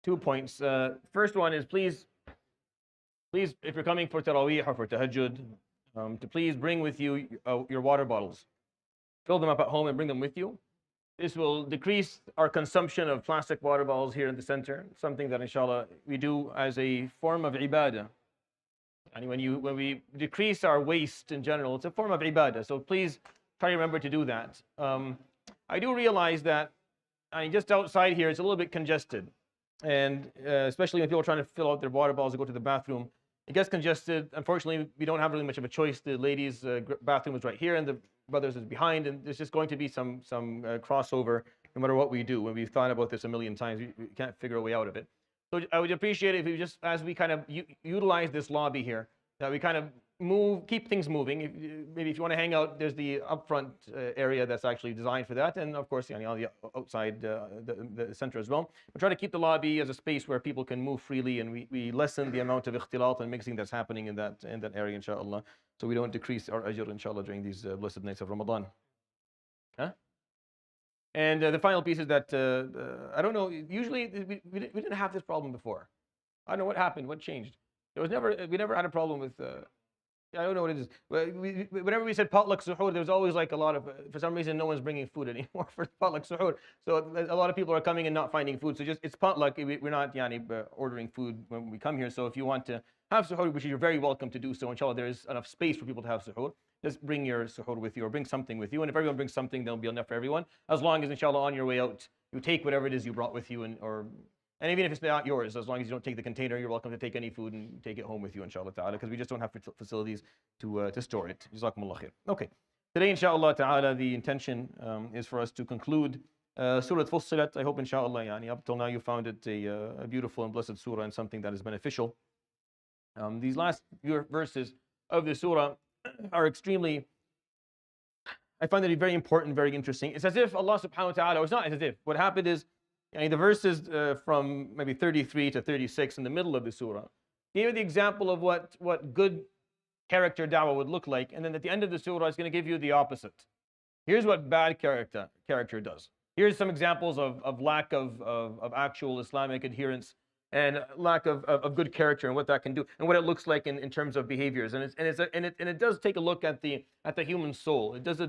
2 points. First one is please, if you're coming for Taraweeh or for Tahajjud, to please bring with you your water bottles. Fill them up at home and bring them with you. This will decrease our consumption of plastic water bottles here in the center, something that inshallah we do as a form of ibadah. And when we decrease our waste in general, it's a form of ibadah. So please try to remember to do that. I do realize that just outside here, it's a little bit congested. And especially when people are trying to fill out their water bottles to go to the bathroom, it gets congested. Unfortunately, we don't have really much of a choice. The ladies' bathroom is right here, and the brothers is behind, and there's just going to be some crossover no matter what we do. When we've thought about this a million times, we can't figure a way out of it. So I would appreciate it if you just, as we kind of utilize this lobby here, that we kind of keep things moving. Maybe if you want to hang out, there's the upfront area that's actually designed for that, and of course, on the outside, the center as well. But try to keep the lobby as a space where people can move freely, and we lessen the amount of ikhtilat and mixing that's happening in that area, inshallah, so we don't decrease our ajr, inshallah, during these blessed nights of Ramadan. Huh? And the final piece is that I don't know. Usually, we didn't have this problem before. I don't know what happened. What changed? We never had a problem with. I don't know what it is. Whenever we said potluck suhoor, there was always like a lot of, for some reason, no one's bringing food anymore for potluck suhoor. So a lot of people are coming and not finding food. So it's potluck. We're not ordering food when we come here. So if you want to have suhoor, which you're very welcome to do so, inshallah, there is enough space for people to have suhoor. Just bring your suhoor with you, or bring something with you. And if everyone brings something, there'll be enough for everyone. As long as, inshallah, on your way out, you take whatever it is you brought with you, and even if it's not yours, as long as you don't take the container, you're welcome to take any food and take it home with you, inshallah ta'ala, because we just don't have facilities to store it. Jazakumullah khair. Okay. Today, inshallah ta'ala, the intention is for us to conclude Surat Fussilat. I hope, inshallah, up till now you found it a beautiful and blessed surah and something that is beneficial. These last few verses of the surah are extremely, I find that very important, very interesting. It's as if Allah subhanahu wa ta'ala, or it's not as if, what happened is, the verses from maybe 33 to 36 in the middle of the surah gave the example of what good character da'wah would look like, and then at the end of the surah it's going to give you the opposite. Here's what bad character does. Here's some examples of lack of actual Islamic adherence and lack of good character and what that can do and what it looks like in terms of behaviors. And it does take a look at the human soul. It does a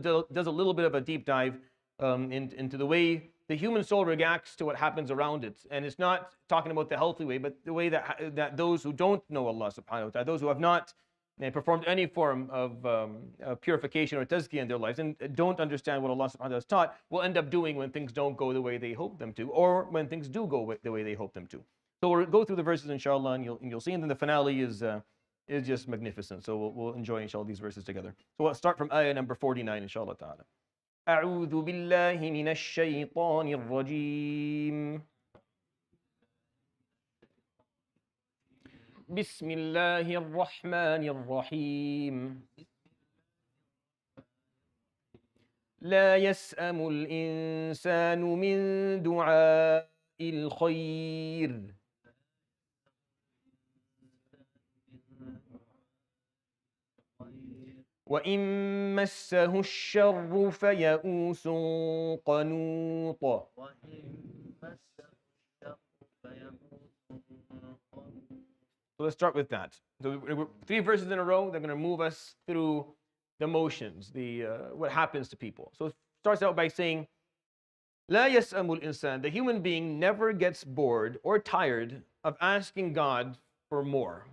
little bit of a deep dive into the way the human soul reacts to what happens around it. And it's not talking about the healthy way, but the way that those who don't know Allah subhanahu wa ta'ala, those who have not performed any form of purification or tazkiyah in their lives and don't understand what Allah subhanahu wa ta'ala has taught, will end up doing when things don't go the way they hope them to, or when things do go the way they hope them to. So we'll go through the verses, inshallah, and you'll see, and then the finale is just magnificent. So we'll enjoy, inshallah, these verses together. So we'll start from ayah number 49, inshallah ta'ala. أعوذ بالله من الشيطان الرجيم بسم الله الرحمن الرحيم لا يسأم الإنسان من دعاء الخير وإن مسه الشر فيئوس قنوط. So let's start with that. So 3 verses in a row. They're going to move us through the motions, what happens to people. So it starts out by saying, لا يسأم الإنسان. The human being never gets bored or tired of asking God for more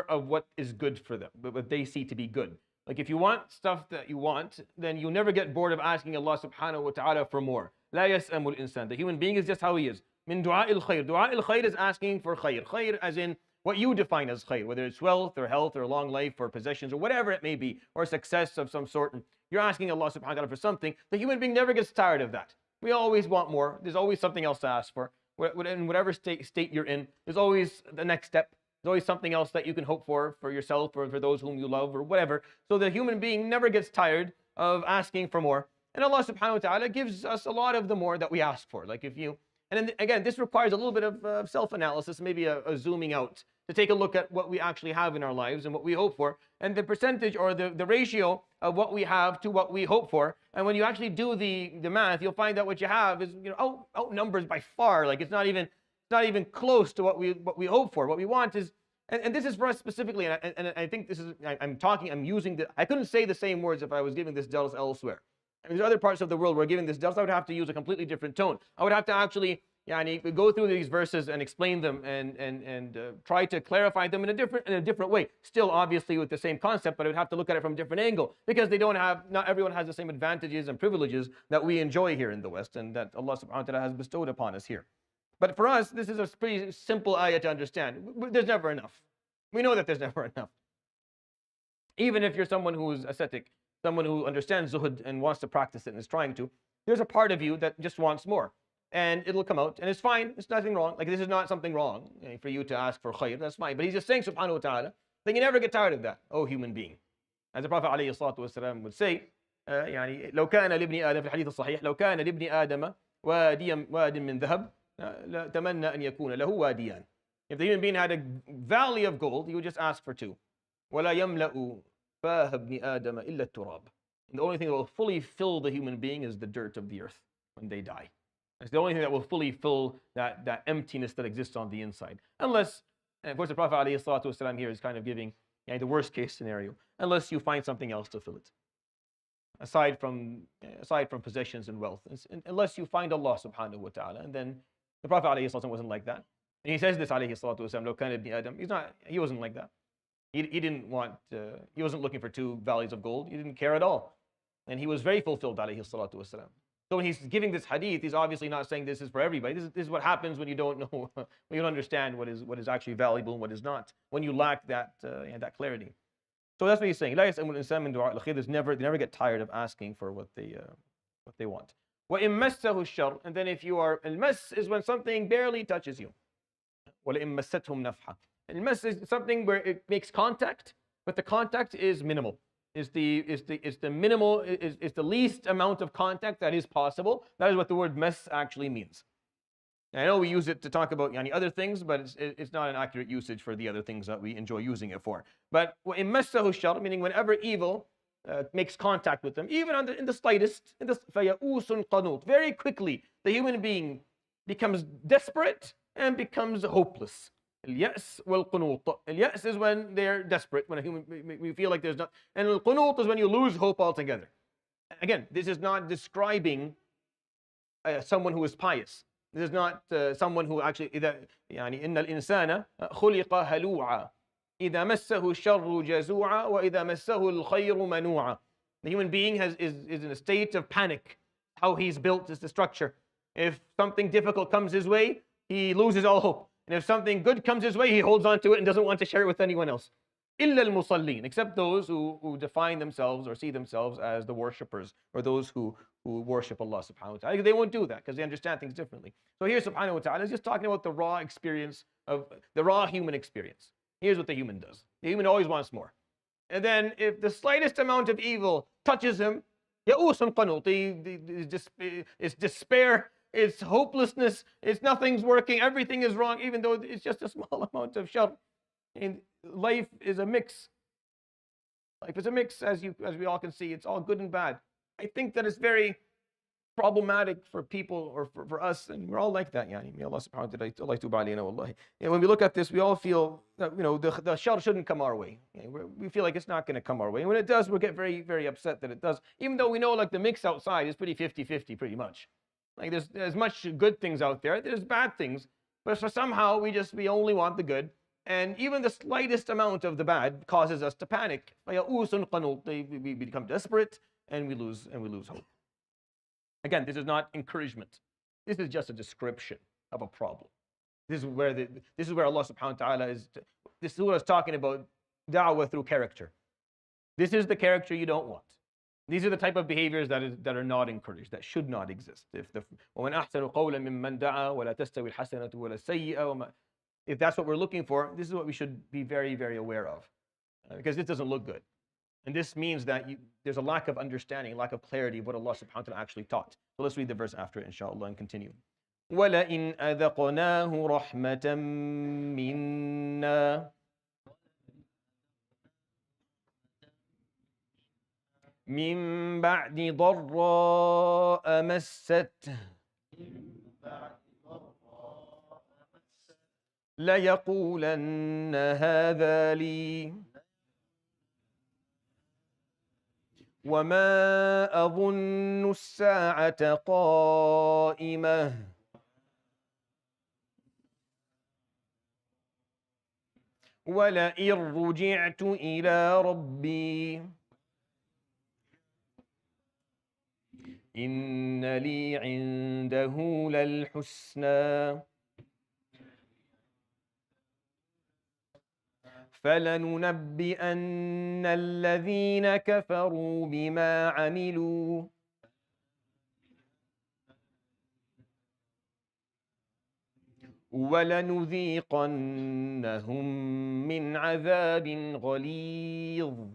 of what is good for them, what they see to be good. Like if you want stuff that you want, then you'll never get bored of asking Allah subhanahu wa ta'ala for more. لا يسأم الإنسان. The human being is just how he is. من دعاء الخير. دعاء الخير is asking for khayr. Khayr as in what you define as khayr, whether it's wealth or health or long life or possessions or whatever it may be, or success of some sort. And you're asking Allah subhanahu wa ta'ala for something. The human being never gets tired of that. We always want more. There's always something else to ask for. In whatever state you're in, there's always the next step. There's always something else that you can hope for yourself or for those whom you love or whatever. So the human being never gets tired of asking for more. And Allah subhanahu wa ta'ala gives us a lot of the more that we ask for. Like and then again, this requires a little bit of self-analysis, maybe a zooming out to take a look at what we actually have in our lives and what we hope for, and the percentage or the ratio of what we have to what we hope for. And when you actually do the math, you'll find that what you have is outnumbers by far. Like it's not even It's not even close to what we hope for. What we want is, and this is for us specifically, and I think this is, I'm using the, I couldn't say the same words if I was giving this dars elsewhere. I mean, there's other parts of the world where giving this dars, I would have to use a completely different tone. I would have to actually go through these verses and explain them and try to clarify them in a different way. Still, obviously, with the same concept, but I would have to look at it from a different angle because not everyone has the same advantages and privileges that we enjoy here in the West and that Allah subhanahu wa ta'ala has bestowed upon us here. But for us, this is a pretty simple ayah to understand. There's never enough. We know that there's never enough. Even if you're someone who is ascetic, someone who understands zuhud and wants to practice it and is trying to, there's a part of you that just wants more. And it'll come out, and it's fine. It's nothing wrong. Like, this is not something wrong for you to ask for khair. That's fine. But he's just saying, subhanahu wa ta'ala, that you never get tired of that, oh human being. As the Prophet alayhi salatu wasalam would say, لو كان لابن آدم في الحديث الصحيح لو كان لابن آدم واد من ذهب تمنى أن يكون له واديان. If the human being had a valley of gold, he would just ask for two. ولا يملأ فاه ابن آدم إلا التراب. And the only thing that will fully fill the human being is the dirt of the earth when they die. It's the only thing that will fully fill that emptiness that exists on the inside. Unless, and of course the Prophet ﷺ here is kind of giving the worst case scenario, unless you find something else to fill it. Aside from possessions and wealth. Unless you find Allah subhanahu wa ta'ala. And then the Prophet ﷺ wasn't like that. And he says this ﷺ, لو كان ابن آدم. He wasn't like that. He wasn't looking for two valleys of gold. He didn't care at all. And he was very fulfilled ﷺ. So when he's giving this hadith, he's obviously not saying this is for everybody. This is what happens when you don't know, when you don't understand what is actually valuable and what is not, when you lack that clarity. So that's what he's saying. They never get tired of asking for what they want. And then if you are, al-mas is when something barely touches you. Al-mas is something where it makes contact, but the contact is minimal. Is the least amount of contact that is possible. That is what the word mas actually means. And I know we use it to talk about other things, but it's not an accurate usage for the other things that we enjoy using it for. But in massahu shar, meaning whenever evil makes contact with them, even in the slightest, فَيَئُوسٌ قَنُوطٌ, very quickly the human being becomes desperate and becomes hopeless. Al-ya's wal-qunut. Al-ya's is when they're desperate, when we feel like there's not, and al-qunut is when you lose hope altogether. Again, this is not describing someone who is pious. This is not someone who actually إن الإنسان خلق هلوعا إذا مسه الشر جزوعا وإذا مسه الخير منوعا. The human being is in a state of panic. How he's built is the structure. If something difficult comes his way, he loses all hope. And if something good comes his way, he holds on to it and doesn't want to share it with anyone else. إِلَّا الْمُصَلِّينَ, except those who define themselves or see themselves as the worshippers, or those who worship Allah subhanahu wa ta'ala. They won't do that because they understand things differently. So here subhanahu wa ta'ala is just talking about the raw experience of the raw human experience. Here's what the human does. The human always wants more. And then if the slightest amount of evil touches him, يَئُوسٌ قَنُوطٌ, it's despair, it's hopelessness, it's nothing's working, everything is wrong, even though it's just a small amount of shar. And life is a mix. Life is a mix, as we all can see. It's all good and bad. I think that it's very problematic for people, or for us, and we're all like that. May Allah subhanahu wa ta'ala tub alayna wallahi. And when we look at this, we all feel that the shar shouldn't come our way. We feel like it's not going to come our way. And when it does, we get very, very upset that it does. Even though we know like the mix outside is pretty 50-50 pretty much. Like there's as much good things out there, there's bad things, but for somehow we only want the good. And even the slightest amount of the bad causes us to panic. We become desperate and we lose hope. Again, this is not encouragement. This is just a description of a problem. This is where Allah subhanahu wa ta'ala this is what I was talking about, da'wah through character. This is the character you don't want. These are the type of behaviors that are not encouraged, that should not exist. وَمَنْ أَحْسَنُ قَوْلًا مِمَّنْ دَعَى وَلَا تَسْتَوِي الْحَسَنَةُ وَلَا السَّيِّئَةُ. If that's what we're looking for, this is what we should be very, very aware of. Because this doesn't look good. And this means that there's a lack of understanding, lack of clarity of what Allah subhanahu wa ta'ala actually taught. So let's read the verse after it, inshallah, and continue. وَلَئِنْ أَذَقْنَاهُ رَحْمَةً مِنَّا مِنْ بَعْدِ ضَرَّاءَ مَسَّتْهُ ليقولن هذا لي وما أظن الساعة قائمة ولئن رجعت إلى ربي إن لي عنده للحسنى فلننبئن الذين كفروا بما عملوا ولنذيقنهم من عذاب غليظ.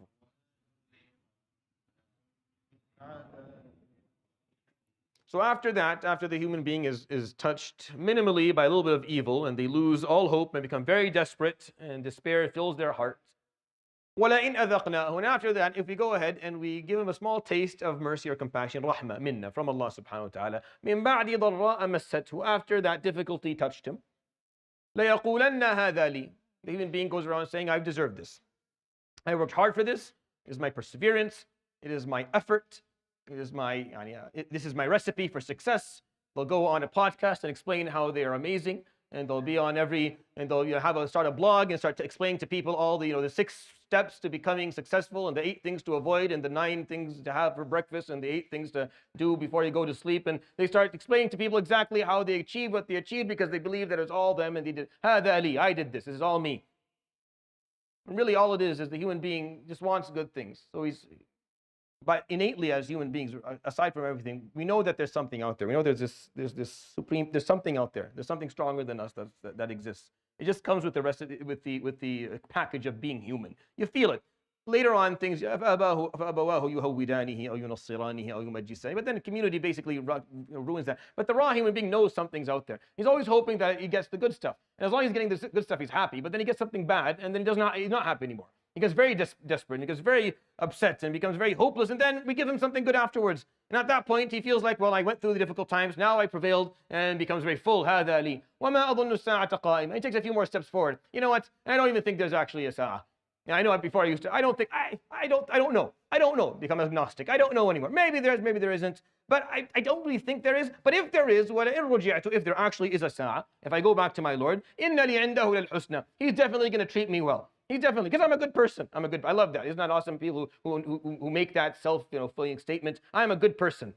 So after that, after the human being is touched minimally by a little bit of evil and they lose all hope and become very desperate and despair fills their hearts. وَلَئِنْ أَذَقْنَاهُ. And after that, if we go ahead and we give him a small taste of mercy or compassion, rahmah, minna, from Allah subhanahu wa ta'ala, مِن بَعْدِ ضَرَّاءَ مَسَّتْهُ. After that difficulty touched him, لَيَقُولَنَّ هَذَا لِي. The human being goes around saying, I've deserved this. I worked hard for this. It is my perseverance. It is my effort. This is my recipe for success. They'll go on a podcast and explain how they are amazing, and they'll be on they'll start a blog and start explaining to people all the 6 steps to becoming successful, and the 8 things to avoid, and the 9 things to have for breakfast, and the 8 things to do before you go to sleep. And they start explaining to people exactly how they achieve what they achieved because they believe that it's all them, and they did. Hada Ali, I did this. This is all me. And really, all it is the human being just wants good things. So but innately as human beings, aside from everything, we know that there's something out there. We know there's something out there. There's something stronger than us that exists. It just comes with the rest of it, with the package of being human. You feel it. Later on, things, but then the community basically ruins that. But the raw human being knows something's out there. He's always hoping that he gets the good stuff. And as long as he's getting the good stuff, he's happy. But then he gets something bad, and then he's not happy anymore. He gets very desperate, and he gets very upset, and becomes very hopeless, and then we give him something good afterwards. And at that point, he feels like, well, I went through the difficult times, now I prevailed, and becomes very full. هَذَا لِي وَمَا أَظُنُّ السَّاعَةَ قَائِمًا. He takes a few more steps forward. You know what? I don't even think there's actually a sa'ah. I know before I used to. I don't know. I don't know. Become agnostic. I don't know anymore. Maybe there is, maybe there isn't. But I don't really think there is. But if there is, if there actually is a sa'ah, if I go back to my Lord, إِنَّ لِي عِنْدَهُ لَلْحُسْنَى. He's definitely going to treat me well. He's definitely, because I'm a good person. I love that. Isn't that awesome? People who make that self-fulfilling statement. I'm a good person.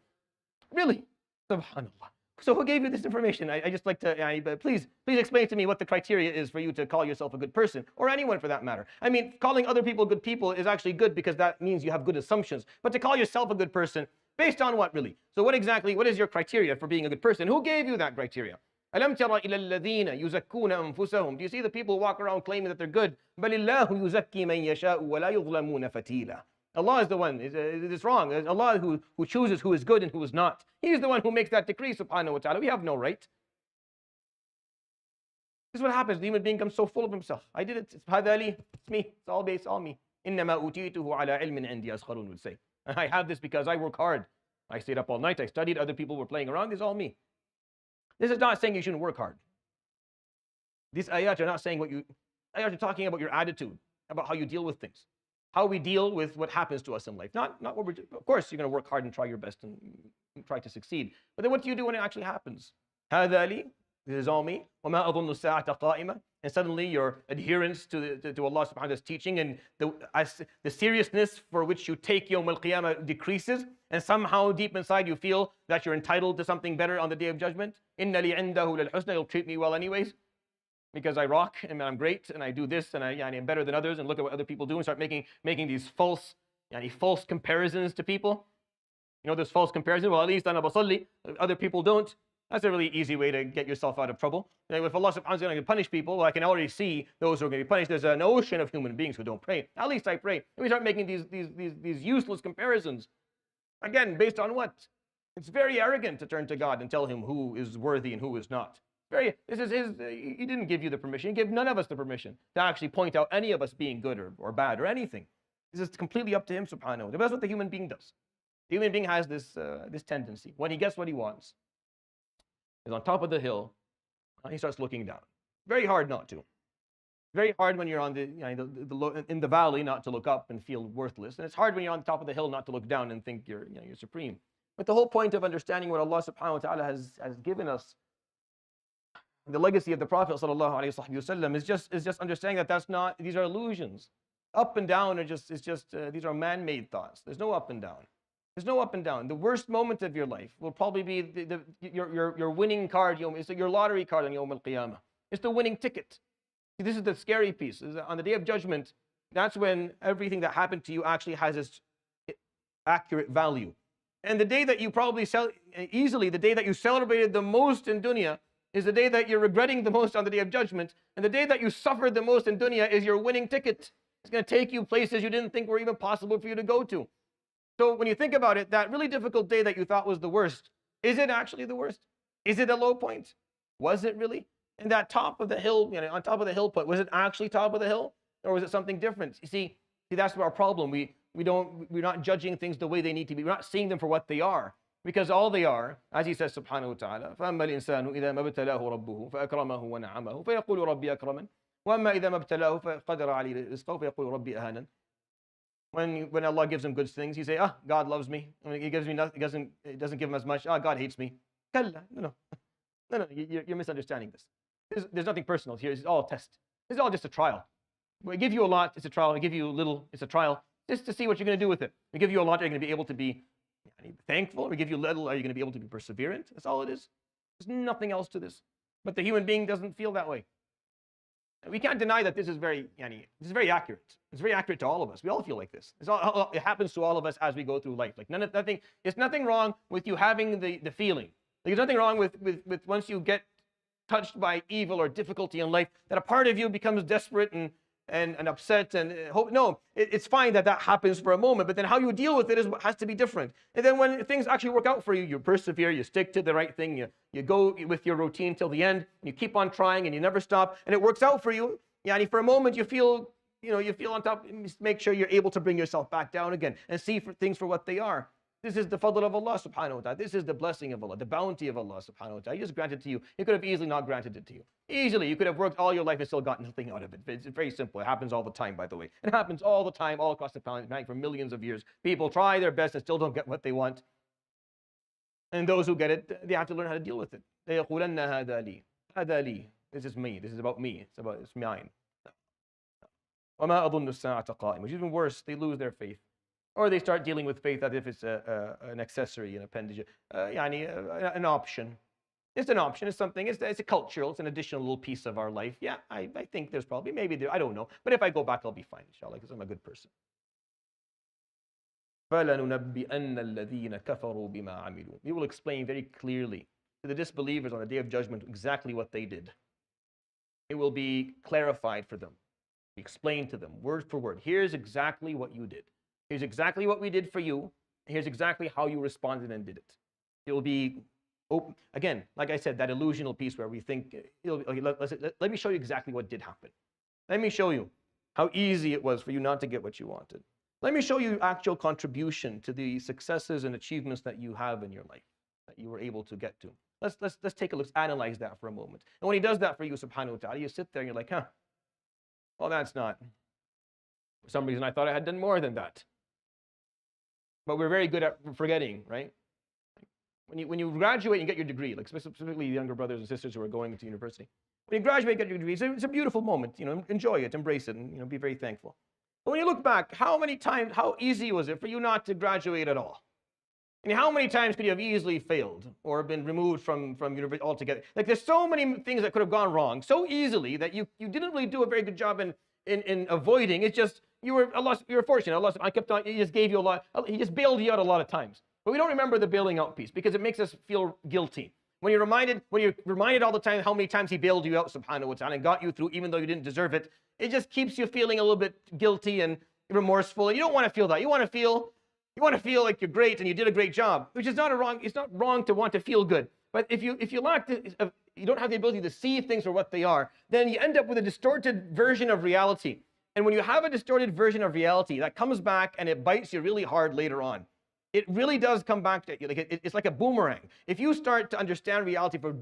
Really? Subhanallah. So who gave you this information? I just like to, please explain to me what the criteria is for you to call yourself a good person, or anyone for that matter. I mean, calling other people good people is actually good because that means you have good assumptions. But to call yourself a good person, based on what really? So what is your criteria for being a good person? Who gave you that criteria? أَلَمْ تَرَ إِلَى الَّذِينَ يُزَكُّونَ أَنفُسَهُم. Do you see the people who walk around claiming that they're good? بَلِ اللَّهُ يُزَكِّي مَن يَشَاءُ وَلَا يُظْلَمُونَ فَتِيلًا. Allah is the one. It's wrong. It's Allah who chooses who is good and who is not. He's the one who makes that decree, subhanahu wa ta'ala. We have no right. This is what happens. The human being becomes so full of himself. I did it. It's hadali. It's me. It's all based on me. إِنَّمَا أُوتِيتُهُ عَلَى عِلْمٍ عِنْدِي أَسْخَرُونَ would say. I have this because I work hard. I stayed up all night. I studied. Other people were playing around. This is all me. This is not saying you shouldn't work hard. These ayat are not saying ayat are talking about your attitude, about how you deal with things. How we deal with what happens to us in life. Not what we're doing. Of course, you're going to work hard and try your best and try to succeed. But then what do you do when it actually happens? هَذَا لِي. This is all me. وَمَا أَظُنُّ السَّاعَةَ قَائِمًا. And suddenly your adherence to Allah subhanahu wa ta'ala's teaching and the seriousness for which you take Yawm al-Qiyamah decreases, and somehow deep inside you feel that you're entitled to something better on the Day of Judgment. إِنَّ لِي عِنْدَهُ لَلْحُسْنَى. He'll treat me well anyways, because I rock and I'm great and I do this and I'm better than others, and look at what other people do, and start making these false comparisons to people. You know, there's false comparison. Well, at least ana basalli, other people don't. That's a really easy way to get yourself out of trouble. If Allah subhanahu wa ta'ala is going to punish people, well, I can already see those who are going to be punished. There's an ocean of human beings who don't pray. At least I pray. And we start making these useless comparisons. Again, based on what? It's very arrogant to turn to God and tell him who is worthy and who is not. He didn't give you the permission. He gave none of us the permission to actually point out any of us being good or bad or anything. This is completely up to him, subhanahu wa ta'ala. That's what the human being does. The human being has this tendency. When he gets what he wants, he's on top of the hill, he starts looking down. Very hard not to. Very hard when you're on in the valley not to look up and feel worthless, and it's hard when you're on the top of the hill not to look down and think you're supreme. But the whole point of understanding what Allah subhanahu wa ta'ala has given us, the legacy of the Prophet sallallahu alaihi wasallam, is just understanding that these are illusions. Up and down are these are man-made thoughts. There's no up and down. There's no up and down. The worst moment of your life will probably be your winning card. It's your lottery card on Yawm al-Qiyamah. It's the winning ticket. See, this is the scary piece. On the Day of Judgment, that's when everything that happened to you actually has its accurate value. And the day that you probably the day that you celebrated the most in dunya is the day that you're regretting the most on the Day of Judgment. And the day that you suffered the most in dunya is your winning ticket. It's going to take you places you didn't think were even possible for you to go to. So when you think about it, that really difficult day that you thought was the worst, is it actually the worst? Is it a low point? Was it really? And that top of the hill, on top of the hill point, was it actually top of the hill? Or was it something different? You see, that's our problem. We're not judging things the way they need to be. We're not seeing them for what they are. Because all they are, as he says subhanahu wa ta'ala, فَأَمَّا الْإِنسَانُ إِذَا مَا ابْتَلَاهُ رَبُّهُ فَأَكْرَمَهُ وَنَعَمَهُ فَيَقُولُ رَبِّي أَكْرَمَنِ وَأَمَّا إِذَا مَا ابْتَلَاهُ فَقَدَرَ عَلَيْهِ رِزْقَهُ فَيَقُولُ رَبِّي أَهَانَنِ. When Allah gives him good things, he say, God loves me. When he gives me nothing, it doesn't give him as much. God hates me. Kalla. No. You're misunderstanding this. There's nothing personal here. It's all a test. It's all just a trial. We give you a lot, it's a trial. We give you a little, it's a trial. Just to see what you're going to do with it. We give you a lot, are you going to be able to be thankful? We give you little, are you going to be able to be perseverant? That's all it is. There's nothing else to this. But the human being doesn't feel that way. We can't deny that this is very accurate. It's very accurate to all of us. We all feel like this. It happens to all of us as we go through life. Like there's nothing wrong with you having the feeling. There's nothing wrong with once you get touched by evil or difficulty in life, that a part of you becomes desperate and upset and hope. No, it's fine that happens for a moment, but then how you deal with it has to be different. And then when things actually work out for you, you persevere, you stick to the right thing, you go with your routine till the end, and you keep on trying and you never stop, and it works out for you. For a moment you feel on top. Make sure you're able to bring yourself back down again and see things for what they are. This is the fadl of Allah subhanahu wa ta'ala. This is the blessing of Allah, the bounty of Allah subhanahu wa ta'ala. He just granted to you. He could have easily not granted it to you. Easily, you could have worked all your life and still got nothing out of it. It's very simple. It happens all the time, by the way. It happens all the time, all across the planet for millions of years. People try their best and still don't get what they want. And those who get it, they have to learn how to deal with it. This is me. This is about me. It's mine. Which is even worse, they lose their faith. Or they start dealing with faith as if it's an accessory, an appendage, an option. It's an option. It's something. It's a cultural. It's an additional little piece of our life. Yeah, I think there's probably, maybe there, I don't know. But if I go back, I'll be fine, inshallah, because I'm a good person. We will explain very clearly to the disbelievers on the Day of Judgment exactly what they did. It will be clarified for them. Explained to them, word for word. Here's exactly what you did. Here's exactly what we did for you. Here's exactly how you responded and did it. It will be open. Again, like I said, that illusional piece where we think, let me show you exactly what did happen. Let me show you how easy it was for you not to get what you wanted. Let me show you actual contribution to the successes and achievements that you have in your life, that you were able to get to. Let's take a look, analyze that for a moment. And when he does that for you, subhanahu wa ta'ala, you sit there and you're like, well, that's not. For some reason, I thought I had done more than that. But we're very good at forgetting, right? When you graduate and get your degree, like specifically younger brothers and sisters who are going to university, when you graduate and get your degree, it's a beautiful moment. Enjoy it, embrace it, and be very thankful. But when you look back, how easy was it for you not to graduate at all? How many times could you have easily failed or been removed from university altogether? Like, there's so many things that could have gone wrong so easily that you didn't really do a very good job in avoiding. It's just you were fortunate. Allah, I kept on. He just gave you a lot. He just bailed you out a lot of times. But we don't remember the bailing out piece because it makes us feel guilty. When you're reminded all the time how many times He bailed you out, subhanahu wa ta'ala, and got you through even though you didn't deserve it, it just keeps you feeling a little bit guilty and remorseful. And you don't want to feel that. You want to feel like you're great and you did a great job, which is not wrong. It's not wrong to want to feel good. But if you lack you don't have the ability to see things for what they are, then you end up with a distorted version of reality. And when you have a distorted version of reality, that comes back and it bites you really hard later on. It really does come back to you. It's like a boomerang. If you start to understand reality for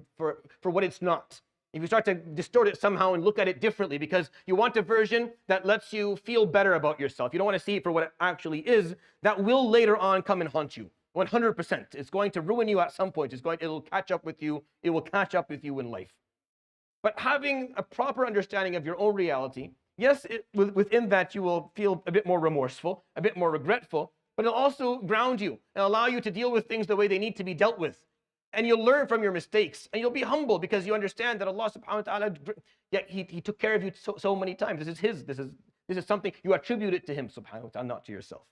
what it's not, If you start to distort it somehow and look at it differently because you want a version that lets you feel better about yourself, you don't want to see it for what it actually is, that will later on come and haunt you. 100%. It's going to ruin you at some point. It'll catch up with you. It will catch up with you in life. But having a proper understanding of your own reality, yes, within that you will feel a bit more remorseful, a bit more regretful, but it'll also ground you and allow you to deal with things the way they need to be dealt with. And you'll learn from your mistakes, and you'll be humble because you understand that Allah subhanahu wa ta'ala, yeah, he took care of you so many times. This is His. This is something you attribute it to Him subhanahu wa ta'ala, not to yourself.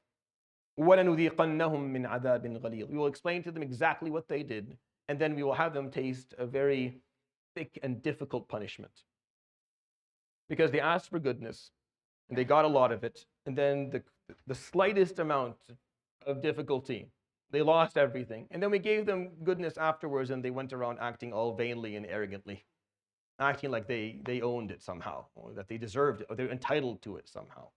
وَلَنُذِيقَنَّهُم مِّنْ عَذَابٍ غَلِيظٍ. We will explain to them exactly what they did, and then we will have them taste a very thick and difficult punishment. Because they asked for goodness, and they got a lot of it, and then the slightest amount of difficulty, they lost everything. And then we gave them goodness afterwards, and they went around acting all vainly and arrogantly, acting like they owned it somehow, or that they deserved it, or they're entitled to it somehow.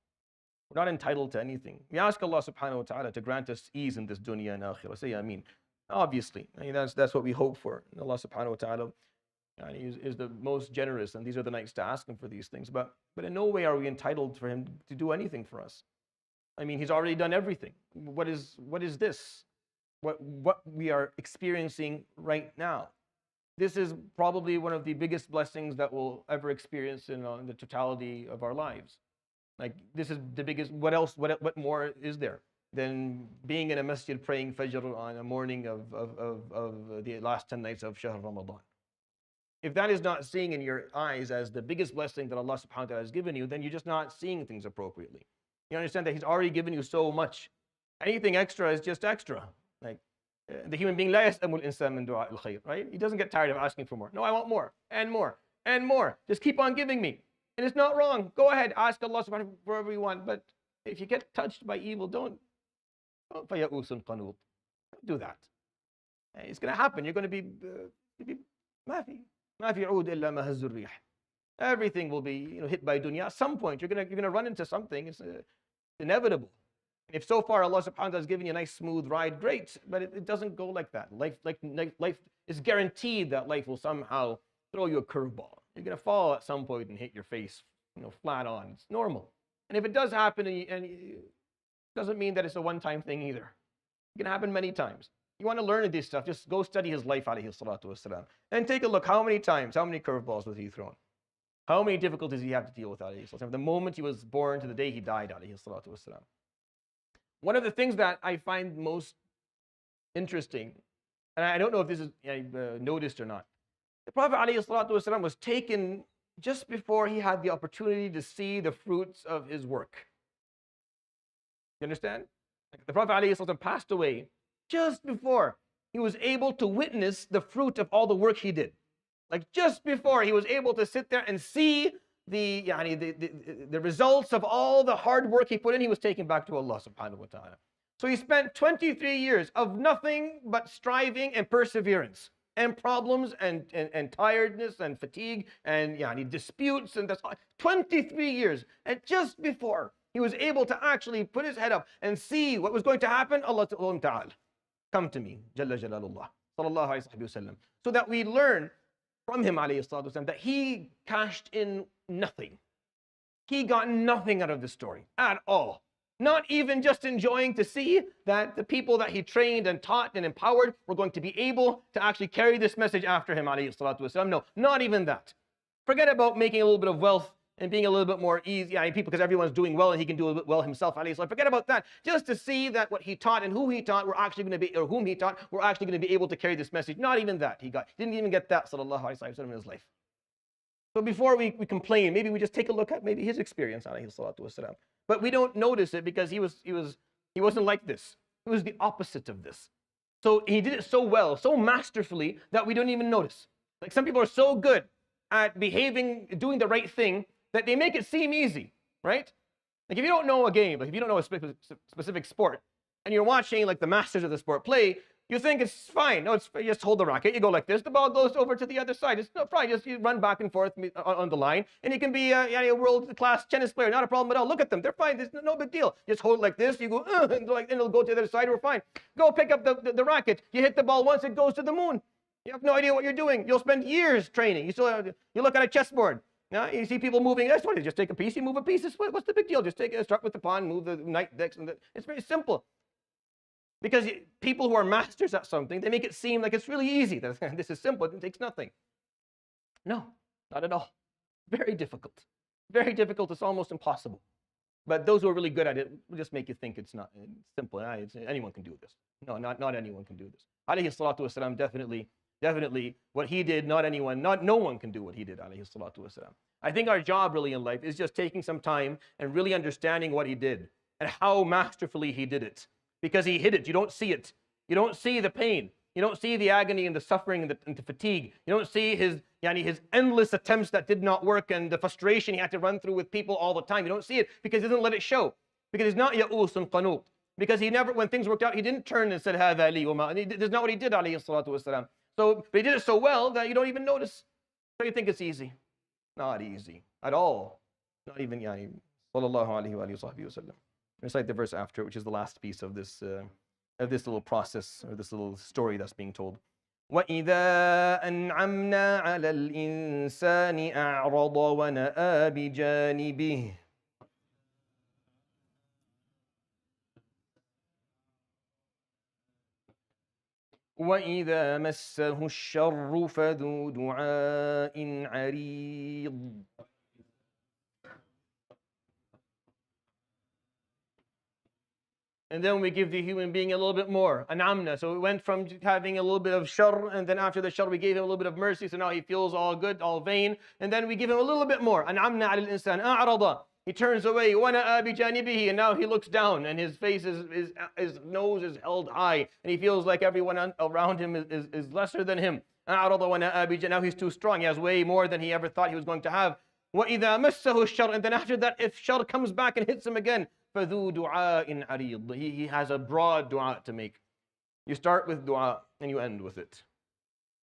We're not entitled to anything. We ask Allah subhanahu wa ta'ala to grant us ease in this dunya and akhirah. Say ameen. Obviously, that's what we hope for. Allah subhanahu wa ta'ala is the most generous, and these are the nights to ask Him for these things. But in no way are we entitled for Him to do anything for us. I mean, He's already done everything. What is this? What we are experiencing right now? This is probably one of the biggest blessings that we'll ever experience in the totality of our lives. Like, this is the biggest. What else? What more is there than being in a masjid praying Fajr on a morning of the last 10 nights of Shahr Ramadan? If that is not seeing in your eyes as the biggest blessing that Allah subhanahu wa ta'ala has given you, then you're just not seeing things appropriately. You understand that He's already given you so much. Anything extra is just extra. Like, the human being, لا يسأم الإنسان من دعاء الخير, right? He doesn't get tired of asking for more. No, I want more and more and more. Just keep on giving me. And it's not wrong. Go ahead, ask Allah subhanahu wa ta'ala for whatever you want. But if you get touched by evil, don't فَيَأُوسٌ قَنُوطٌ. Don't do that. It's going to happen. You're going to be ما في عود إلا مهز الريح. Everything will be hit by dunya. At some point, you're going to run into something. It's inevitable. And if so far Allah subhanahu wa ta'ala has given you a nice smooth ride, great. But it doesn't go like that. Life is guaranteed that life will somehow throw you a curveball. You're going to fall at some point and hit your face, flat on. It's normal. And if it does happen, and it doesn't mean that it's a one-time thing either. It can happen many times. You want to learn this stuff, just go study his life, alayhi salatu wasalam, and take a look how many times, how many curveballs was he thrown? How many difficulties did he have to deal with, alayhi salatu wasalam, the moment he was born to the day he died, alayhi salatu wasalam. One of the things that I find most interesting, and I don't know if this is noticed or not, the Prophet alayhi salatu wasalam was taken just before he had the opportunity to see the fruits of his work. You understand? The Prophet alayhi salatu wasalam passed away just before he was able to witness the fruit of all the work he did. Like, just before he was able to sit there and see the results of all the hard work he put in, he was taken back to Allah subhanahu wa ta'ala. So he spent 23 years of nothing but striving and perseverance and problems and tiredness and fatigue and disputes, and that's 23 years. And just before he was able to actually put his head up and see what was going to happen, Allah ta'ala, come to me, Jalla Jalalullah, sallallahu alayhi wa sallam, so that we learn from him, alayhi salatu wasalam, that he cashed in nothing. He got nothing out of the story at all. Not even just enjoying to see that the people that he trained and taught and empowered were going to be able to actually carry this message after him, alayhi salatu wasalam. No, not even that. Forget about making a little bit of wealth and being a little bit more easy, people, because everyone's doing well and he can do a bit well himself, alayhi salam. Forget about that. Just to see that what he taught and who he taught were actually going to be, or whom he taught were actually going to be able to carry this message. Not even that. He didn't even get that, sallallahu alayhi wa sallam, in his life. So before we complain, maybe we just take a look at maybe his experience, alayhi salatu wasalam. But we don't notice it because he wasn't like this. He was the opposite of this. So he did it so well, so masterfully, that we don't even notice. Like, some people are so good at behaving, doing the right thing, that they make it seem easy, right? Like, if you don't know a game, like if you don't know a specific sport, and you're watching like the masters of the sport play, you think it's fine. No, you just hold the racket, you go like this, the ball goes over to the other side. It's not fine, you run back and forth on the line, and you can be a world-class tennis player, not a problem at all. Look at them, they're fine, there's no big deal. You just hold it like this, you go, and it'll go to the other side, we're fine. Go pick up the racket, you hit the ball once, it goes to the moon. You have no idea what you're doing. You'll spend years training. You look at a chessboard. Now you see people moving. That's what it is. Just take a piece. You move a piece. What's the big deal? Just start with the pawn, move the knight next, and it's very simple. Because people who are masters at something, they make it seem like it's really easy. This is simple. It takes nothing. No, not at all. Very difficult. Very difficult. It's almost impossible. But those who are really good at it will just make you think it's not simple. Anyone can do this. No, not anyone can do this. Alayhi salatu wasalam, definitely what he did, no one can do what he did, alayhi salatu wasalam. I think our job really in life is just taking some time and really understanding what he did and how masterfully he did it. Because he hid it. You don't see it. You don't see the pain. You don't see the agony and the suffering and the fatigue. You don't see his endless attempts that did not work and the frustration he had to run through with people all the time. You don't see it because he doesn't let it show. Because he's not ya'us and qanut. Because he never, when things worked out, he didn't turn and said, هَذَا لِي وَمَا. That's not what he did, alayhi salatu wasalam. But he did it so well that you don't even notice. So you think it's easy. Not easy at all. Not even, sallallahu alayhi wa sallam. Recite the verse after, which is the last piece of this little process, or this little story that's being told. وَإِذَا أَنْعَمْنَا عَلَى الْإِنسَانِ أَعْرَضَ وَنَأَى بِجَانِبِهِ. وَإِذَا مَسَّهُ الشَّرُّ فَذُو دُعَاءٍ عَرِيضٍ. And then we give the human being a little bit more, an'amna. So we went from having a little bit of shar, and then after the shar we gave him a little bit of mercy, so now he feels all good, all vain. And then we give him a little bit more, an'amna ala al-insan, a'rada. He turns away, وَنَأَى بِجَانِبِهِ, and now he looks down, and his face his nose is held high, and he feels like everyone around him is lesser than him. أَعْرَضَ وَنَأَى بِجَانِبِهِ. Now he's too strong, he has way more than he ever thought he was going to have. وَإِذَا مَسَّهُ الشَّرُّ. And then after that, if shar comes back and hits him again, فَذُو دُعَاءٍ عَرِيضٍ. He has a broad dua to make. You start with dua and you end with it.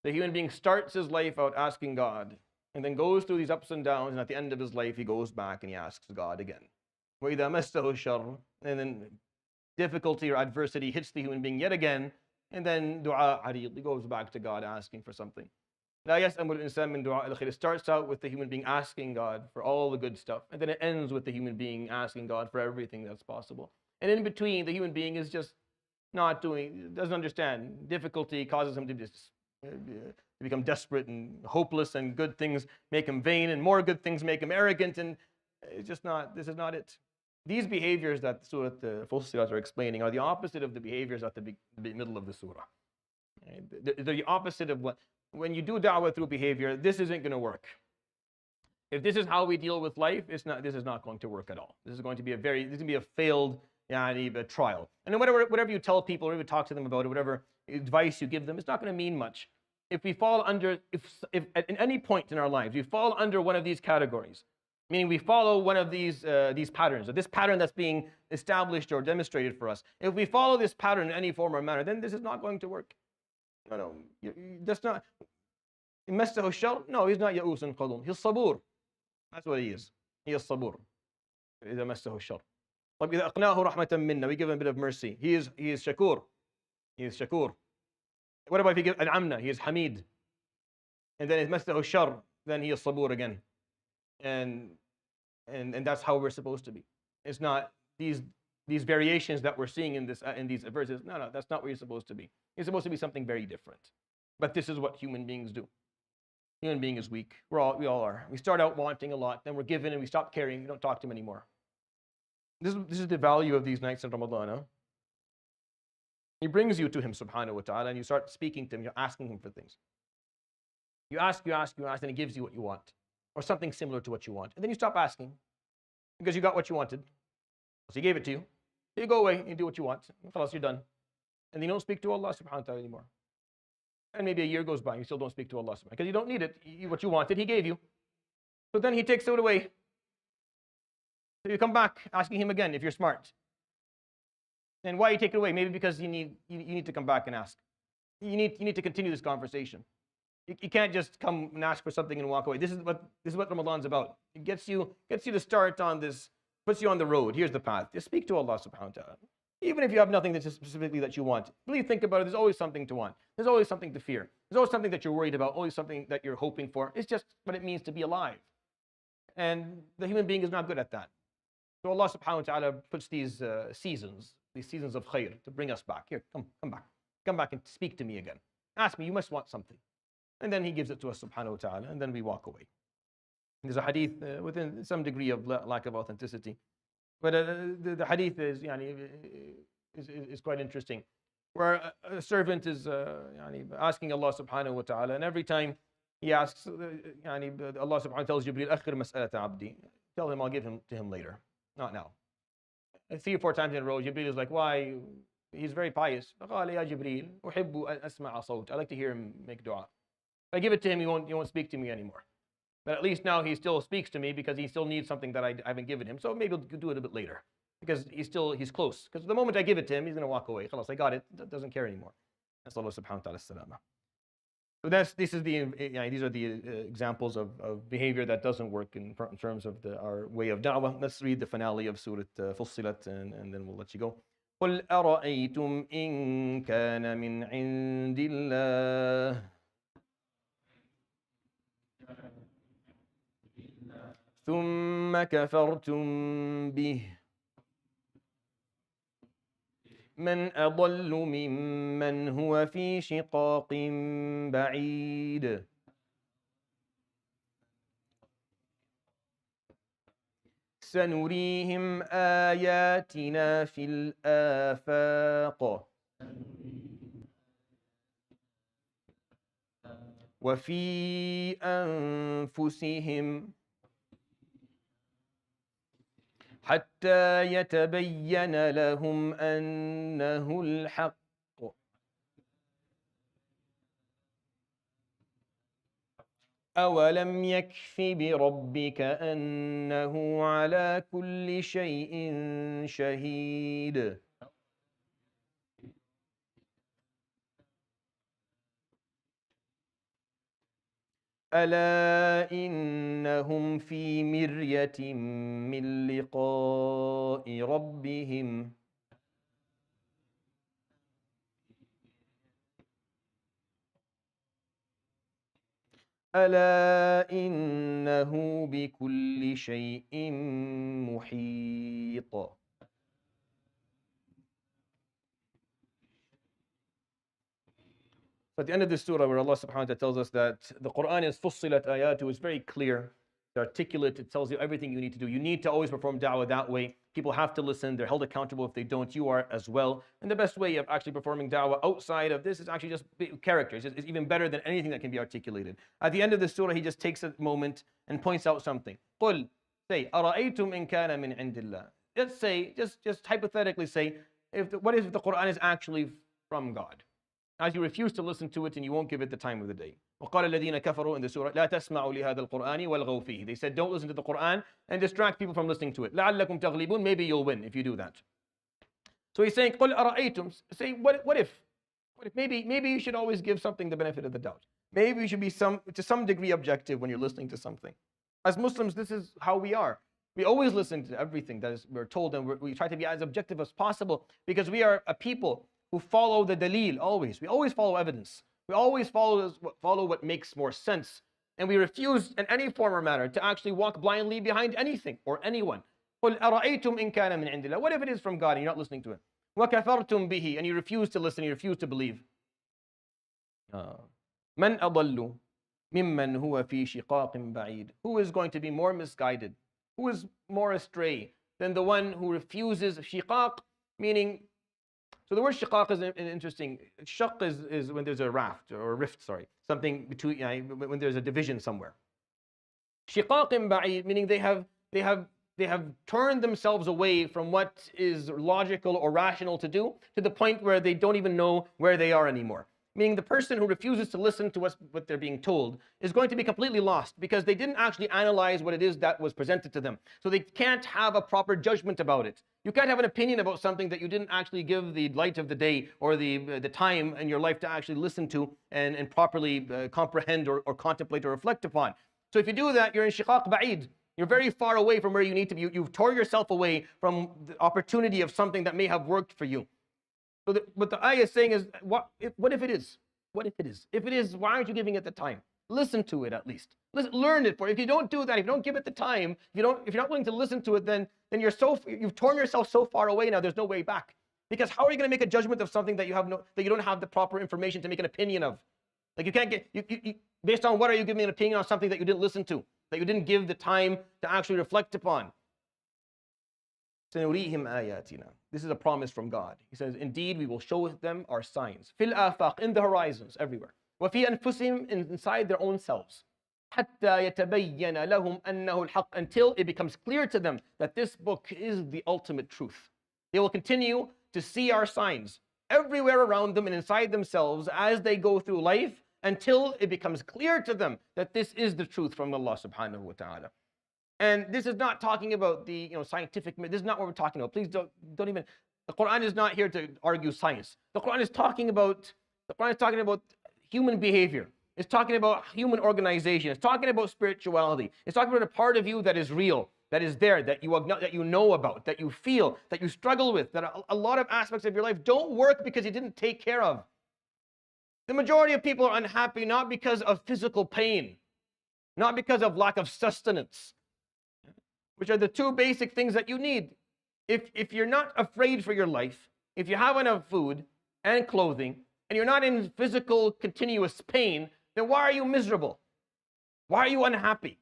The human being starts his life out asking God and then goes through these ups and downs, and at the end of his life he goes back and he asks God again. وَإِذَا مَسَّهُ الشَّرُّ. And then difficulty or adversity hits the human being yet again, and then dua عريض. He goes back to God asking for something. It starts out with the human being asking God for all the good stuff, and then it ends with the human being asking God for everything that's possible. And in between, the human being is just doesn't understand. Difficulty causes him to become desperate and hopeless, and good things make him vain, and more good things make him arrogant, and this is not it. These behaviors that Surat the Fussilat are explaining are the opposite of the behaviors at the middle of the surah. They're the opposite of what. When you do da'wah through behavior, this isn't going to work. If this is how we deal with life, this is not going to work at all. This is going to be a failed trial. And then whatever you tell people, or you talk to them about it, whatever advice you give them, it's not going to mean much. If we fall under, if at any point in our lives we fall under one of these categories, meaning we follow one of these patterns, or this pattern that's being established or demonstrated for us, if we follow this pattern in any form or manner, then this is not going to work. No, that's not. مَسَّهُ الشَّرُّ. No, he's not يَئُوسٌ قَنُوطٌ. He's sabur. That's what he is. He is sabur. إِذَا مَسَّهُ الشَّرُّ. طَبْ إِذَا أَقْنَاهُ رَحْمَةً مِنَّا. We give him a bit of mercy. He is shakur. He is shakur. What about if you give al-amna? He is hamid. And then it's مَسَّهُ الشَّرُّ. Then he is sabur again. And that's how we're supposed to be. It's not these variations that we're seeing in these verses. No, that's not what you're supposed to be. You're supposed to be something very different. But this is what human beings do. Human being is weak. We all are. We start out wanting a lot, then we're given and we stop caring. We don't talk to him anymore. This is the value of these nights in Ramadan. Huh? He brings you to him, subhanahu wa ta'ala, and you start speaking to him. You're asking him for things. You ask, and he gives you what you want, or something similar to what you want. And then you stop asking because you got what you wanted. So he gave it to you. So you go away and you do what you want. Khalas, you're done. And you don't speak to Allah subhanahu wa ta'ala anymore. And maybe a year goes by, you still don't speak to Allah subhanahu wa ta'ala because you don't need it. What you wanted, he gave you. So then he takes it away. So you come back asking him again if you're smart. And why you take it away? Maybe because you need to come back and ask. You need to continue this conversation. You can't just come and ask for something and walk away. This is what Ramadan's about. It gets you to start on this, puts you on the road. Here's the path. Just speak to Allah subhanahu wa ta'ala. Even if you have nothing that's specifically that you want, really think about it. There's always something to want. There's always something to fear. There's always something that you're worried about, always something that you're hoping for. It's just what it means to be alive. And the human being is not good at that. So Allah subhanahu wa ta'ala puts these seasons of khair to bring us back. Here, come back. Come back and speak to me again. Ask me, you must want something. And then He gives it to us subhanahu wa ta'ala, and then we walk away. There's a hadith within some degree of lack of authenticity. But the hadith is quite interesting, where a servant is asking Allah subhanahu wa ta'ala, and every time he asks, Allah subhanahu wa ta'ala tells Jibreel, akhir mas'alata abdi. Tell him I'll give him to him later, not now. 3 or 4 times in a row, Jibreel is like, why? He's very pious. فقال يا جبريل أحب أن أسمع صوت. I like to hear him make dua. If I give it to him, he won't speak to me anymore. But at least now he still speaks to me because he still needs something that I haven't given him. So maybe he'll do it a bit later because he's close. Because the moment I give it to him, he's going to walk away. Khalas, I got it. Doesn't care anymore. That's Allah subhanahu wa ta'ala salama. So these are the examples of behavior that doesn't work in terms of our way of da'wah. Let's read the finale of Surat Fussilat and then we'll let you go. قُلْ أَرَأَيْتُمْ إِن كَانَ مِنْ عِنْدِ اللَّهِ ثم كفرتم به من أضل ممن هو في شقاق بعيد سنريهم آياتنا في الآفاق وفي أنفسهم حتى يتبين لهم أنه الحق أولم يكف بربك أنه على كل شيء شهيد ألا إنهم في مرية من لقاء ربهم ألا إنه بكل شيء محيط. At the end of this surah, where Allah subhanahu wa ta'ala tells us that the Quran is Fussilat ayatu, is very clear, it's articulate, it tells you everything you need to do. You need to always perform da'wah that way. People have to listen, they're held accountable if they don't, you are as well. And the best way of actually performing da'wah outside of this is actually just characters. It's even better than anything that can be articulated. At the end of the surah, He just takes a moment and points out something. قُلْ, say, أَرَأَيْتُمْ إِن كَانَ مِنْ عِنْدِ اللَّهِ. Let's say, just hypothetically say, what if the Quran is actually from God? As you refuse to listen to it and you won't give it the time of the day. وَقَالَ الَّذِينَ كَفَرُوا in the surah لَا تَسْمَعُوا لِهَذَا الْقُرْآنِ وَالْغَوْا فِيهِ. They said, don't listen to the Quran and distract people from listening to it. لَعَلَّكُمْ تَغْلِبُونَ. Maybe you'll win if you do that. So He's saying, قُلْ أَرَأَيْتُمْ. Say, what if? Maybe you should always give something the benefit of the doubt. Maybe you should be to some degree objective when you're listening to something. As Muslims, this is how we are. We always listen to everything that we're told, and we try to be as objective as possible because we are a people who follow the dalil always. We always follow evidence. We always follow what makes more sense. And we refuse in any form or manner to actually walk blindly behind anything or anyone. قُلْ أَرَأَيْتُمْ إِن كَانَ مِنْ عِنْدِ اللَّهِ. What if it is from God and you're not listening to it? وَكَفَرْتُمْ بِهِ. And you refuse to listen, you refuse to believe. مَنْ أَضَلُّ مِمَّنْ هُوَ فِي شِقَاقٍ بَعِيدٍ. Who is going to be more misguided? Who is more astray than the one who refuses shiqaq, meaning, so the word shiqaq is interesting. Shaq is when there's a raft or a rift, something between, when there's a division somewhere. Shiqaq ba'id, meaning they have turned themselves away from what is logical or rational to do to the point where they don't even know where they are anymore. Meaning the person who refuses to listen to what they're being told is going to be completely lost because they didn't actually analyze what it is that was presented to them. So they can't have a proper judgment about it. You can't have an opinion about something that you didn't actually give the light of the day or the time in your life to actually listen to and properly comprehend or contemplate or reflect upon. So if you do that, you're in shiqaq ba'id. You're very far away from where you need to be. You've torn yourself away from the opportunity of something that may have worked for you. So what the ayah is saying is, what if it is? What if it is? If it is, why aren't you giving it the time? Listen to it at least. Learn it for it. If you don't do that, if you don't give it the time, if you're not willing to listen to it, then you've torn yourself so far away now. There's no way back. Because how are you going to make a judgment of something that you don't have the proper information to make an opinion of? Like you can't get based on what are you giving an opinion on something that you didn't listen to, that you didn't give the time to actually reflect upon? سنريهم آياتنا. This is a promise from God. He says, indeed, we will show them our signs. Fil afaq, in the horizons, everywhere. وفي أنفسهم, inside their own selves. حتى يتبين لهم أنه الحق, until it becomes clear to them that this book is the ultimate truth. They will continue to see our signs everywhere around them and inside themselves as they go through life until it becomes clear to them that this is the truth from Allah subhanahu wa ta'ala. And this is not talking about the scientific, this is not what we're talking about. Please don't even, the Quran is not here to argue science. The Quran is talking about human behavior. It's talking about human organization. It's talking about spirituality. It's talking about a part of you that is real, that is there, that you know about, that you feel, that you struggle with, that a lot of aspects of your life don't work because you didn't take care of. The majority of people are unhappy not because of physical pain, not because of lack of sustenance, which are the two basic things that you need. If you're not afraid for your life, if you have enough food and clothing, and you're not in physical continuous pain, then why are you miserable? Why are you unhappy?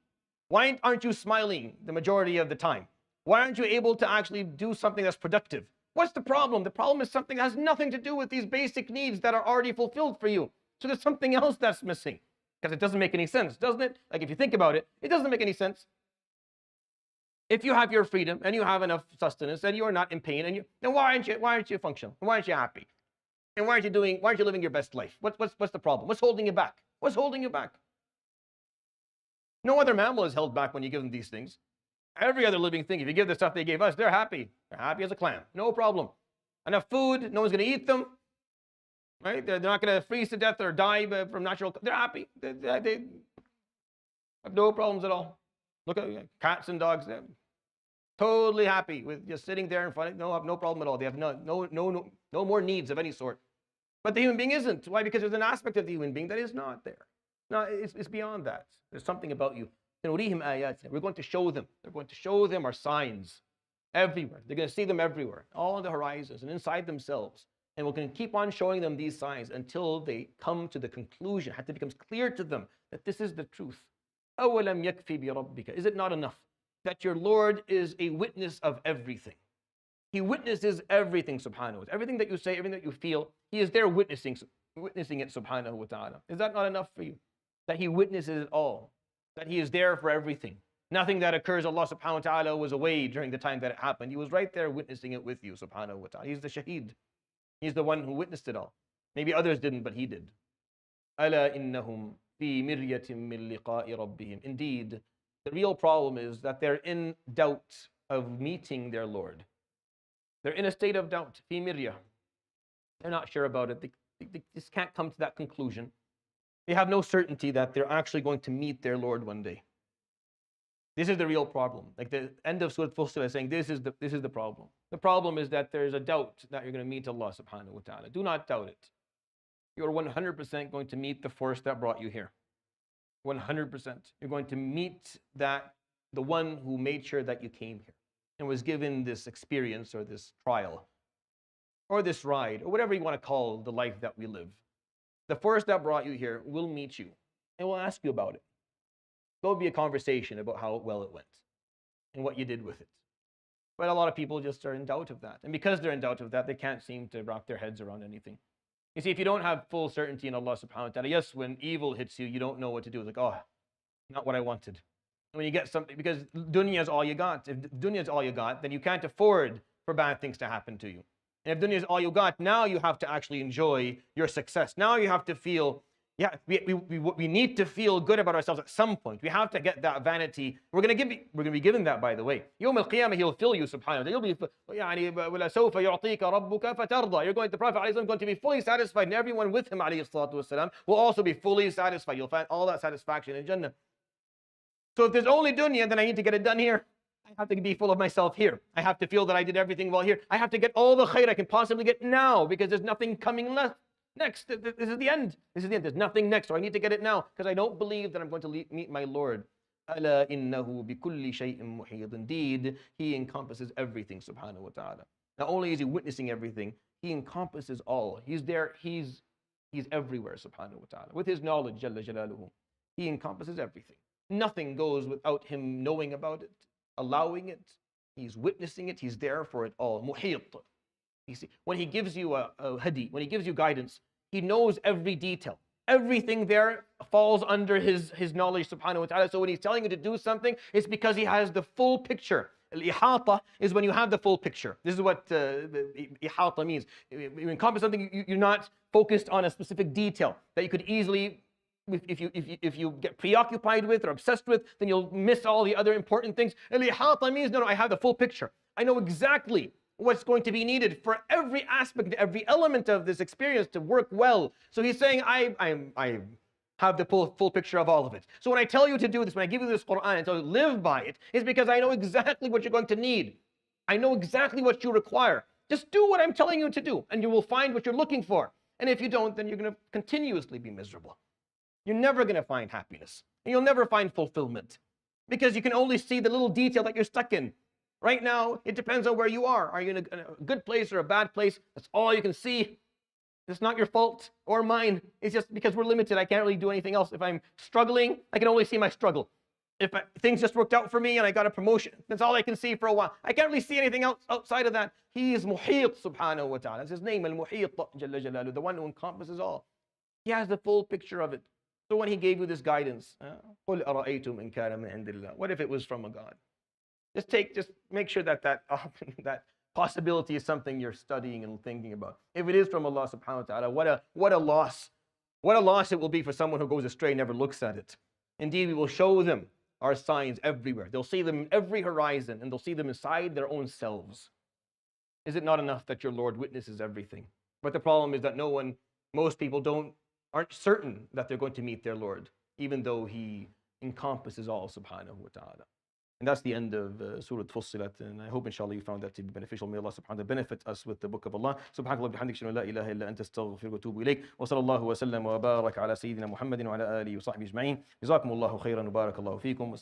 Why aren't you smiling the majority of the time? Why aren't you able to actually do something that's productive? What's the problem? The problem is something that has nothing to do with these basic needs that are already fulfilled for you. So there's something else that's missing. Because it doesn't make any sense, doesn't it? Like if you think about it, it doesn't make any sense. If you have your freedom and you have enough sustenance and you are not in pain, then why aren't you functional? Why aren't you happy? And why aren't you living your best life? What's the problem? What's holding you back? What's holding you back? No other mammal is held back when you give them these things. Every other living thing, if you give the stuff they gave us, they're happy. They're happy as a clam. No problem. Enough food, no one's going to eat them. Right? They're not going to freeze to death or die from natural. They're happy. They have no problems at all. Look at cats and dogs. They're totally happy with just sitting there in front of have no problem at all. They have no more needs of any sort. But the human being isn't. Why? Because there's an aspect of the human being that is not there. No, it's beyond that. There's something about you. We're going to show them. They're going to show them our signs everywhere. They're going to see them everywhere, all on the horizons and inside themselves. And we're going to keep on showing them these signs until they come to the conclusion, until it becomes clear to them that this is the truth. أَوَلَمْ يَكْفِ بِرَبِّكَ. Is it not enough that your Lord is a witness of everything? He witnesses everything, subhanahu wa ta'ala. Everything that you say, everything that you feel, He is there witnessing it, subhanahu wa ta'ala. Is that not enough for you? That He witnesses it all. That He is there for everything. Nothing that occurs, Allah subhanahu wa ta'ala was away during the time that it happened. He was right there witnessing it with you, subhanahu wa ta'ala. He's the shaheed. He's the one who witnessed it all. Maybe others didn't, but He did. أَلَا إِنَّهُمْ فِي مِرْيَةٍ مِّن لِقَاءِ رَبِّهِمْ. Indeed, the real problem is that they're in doubt of meeting their Lord. They're in a state of doubt. فِي مِرْيَةٍ. They're not sure about it. They just can't come to that conclusion. They have no certainty that they're actually going to meet their Lord one day. This is the real problem. Like the end of Surat Fussilat is saying, this is the problem. The problem is that there's a doubt that you're going to meet Allah subhanahu wa ta'ala. Do not doubt it. You're 100% going to meet the force that brought you here. 100%. You're going to meet the one who made sure that you came here and was given this experience or this trial or this ride or whatever you want to call the life that we live. The force that brought you here will meet you and will ask you about it. There'll be a conversation about how well it went and what you did with it. But a lot of people just are in doubt of that. And because they're in doubt of that, they can't seem to wrap their heads around anything. You see, if you don't have full certainty in Allah subhanahu wa ta'ala, yes, when evil hits you, you don't know what to do. It's like, oh, not what I wanted. When you get something, because dunya is all you got. If dunya is all you got, then you can't afford for bad things to happen to you. And if dunya is all you got, now you have to actually enjoy your success. Now you have to feel, we need to feel good about ourselves at some point. We have to get that vanity. We're going to be given that, by the way. Yawm al-Qiyamah, He'll fill you, subhanahu wa ta'ala. وَلَسَوْفَ يُعْطِيكَ رَبُّكَ فَتَرْضَى. The Prophet ﷺ is going to be fully satisfied, and everyone with him, alayhi salatu wasalam, will also be fully satisfied. You'll find all that satisfaction in Jannah. So if there's only dunya, then I need to get it done here. I have to be full of myself here. I have to feel that I did everything well here. I have to get all the khair I can possibly get now, because there's nothing coming next. This is the end. This is the end. There's nothing next, so I need to get it now, because I don't believe that I'm going to meet my Lord. Ala innahu bikulli shay'in muhit. Indeed, He encompasses everything, subhanahu wa ta'ala. Not only is He witnessing everything, He encompasses all. He's there. He's everywhere, subhanahu wa ta'ala. With His knowledge, jalla jalaluhu, He encompasses everything. Nothing goes without Him knowing about it, allowing it. He's witnessing it. He's there for it all. Muhit. You see, when He gives you a hadi, when He gives you guidance, He knows every detail. Everything there falls under His knowledge, subhanahu wa ta'ala. So when He's telling you to do something, it's because He has the full picture. Al-ihata is when you have the full picture. This is what ihata means. You encompass something, you're not focused on a specific detail that you could easily, if you get preoccupied with or obsessed with, then you'll miss all the other important things. Al-ihata means, no, I have the full picture. I know exactly what's going to be needed for every aspect, every element of this experience to work well. So He's saying, I have the full picture of all of it. So when I tell you to do this, when I give you this Quran and tell you to live by it, it's because I know exactly what you're going to need. I know exactly what you require. Just do what I'm telling you to do, and you will find what you're looking for. And if you don't, then you're going to continuously be miserable. You're never going to find happiness, and you'll never find fulfillment, because you can only see the little detail that you're stuck in. Right now, it depends on where you are. Are you in a good place or a bad place? That's all you can see. It's not your fault or mine. It's just because we're limited. I can't really do anything else. If I'm struggling, I can only see my struggle. If things just worked out for me and I got a promotion, that's all I can see for a while. I can't really see anything else outside of that. He is Muhit, subhanahu wa ta'ala. That's His name, Al-Muhit, Jalla Jalaluhu, the one who encompasses all. He has the full picture of it. So when He gave you this guidance, قُلْ أَرَأَيْتُمْ إِنْ كَانَ مِنْ عِنْدِ اللَّهِ, what if it was from a God? Just make sure that possibility is something you're studying and thinking about. If it is from Allah subhanahu wa ta'ala, what a loss. What a loss it will be for someone who goes astray and never looks at it. Indeed, we will show them our signs everywhere. They'll see them in every horizon, and they'll see them inside their own selves. Is it not enough that your Lord witnesses everything? But the problem is that most people aren't certain that they're going to meet their Lord, even though He encompasses all, subhanahu wa ta'ala. And that's the end of Surat Fussilat. And I hope, inshallah, you found that to be beneficial. May Allah subhanahu wa ta'ala benefit us with the book of Allah. Subhanakallah bihamdik, shalla la ilaha illa anta astaghfiruka wa atubu ilayk. Wa sallallahu wa sallam wa baraka ala sayyidina Muhammadin wa ala alihi wa sahbihi ajma'in. Jazakumullahu khairan wa barakallahu feekum.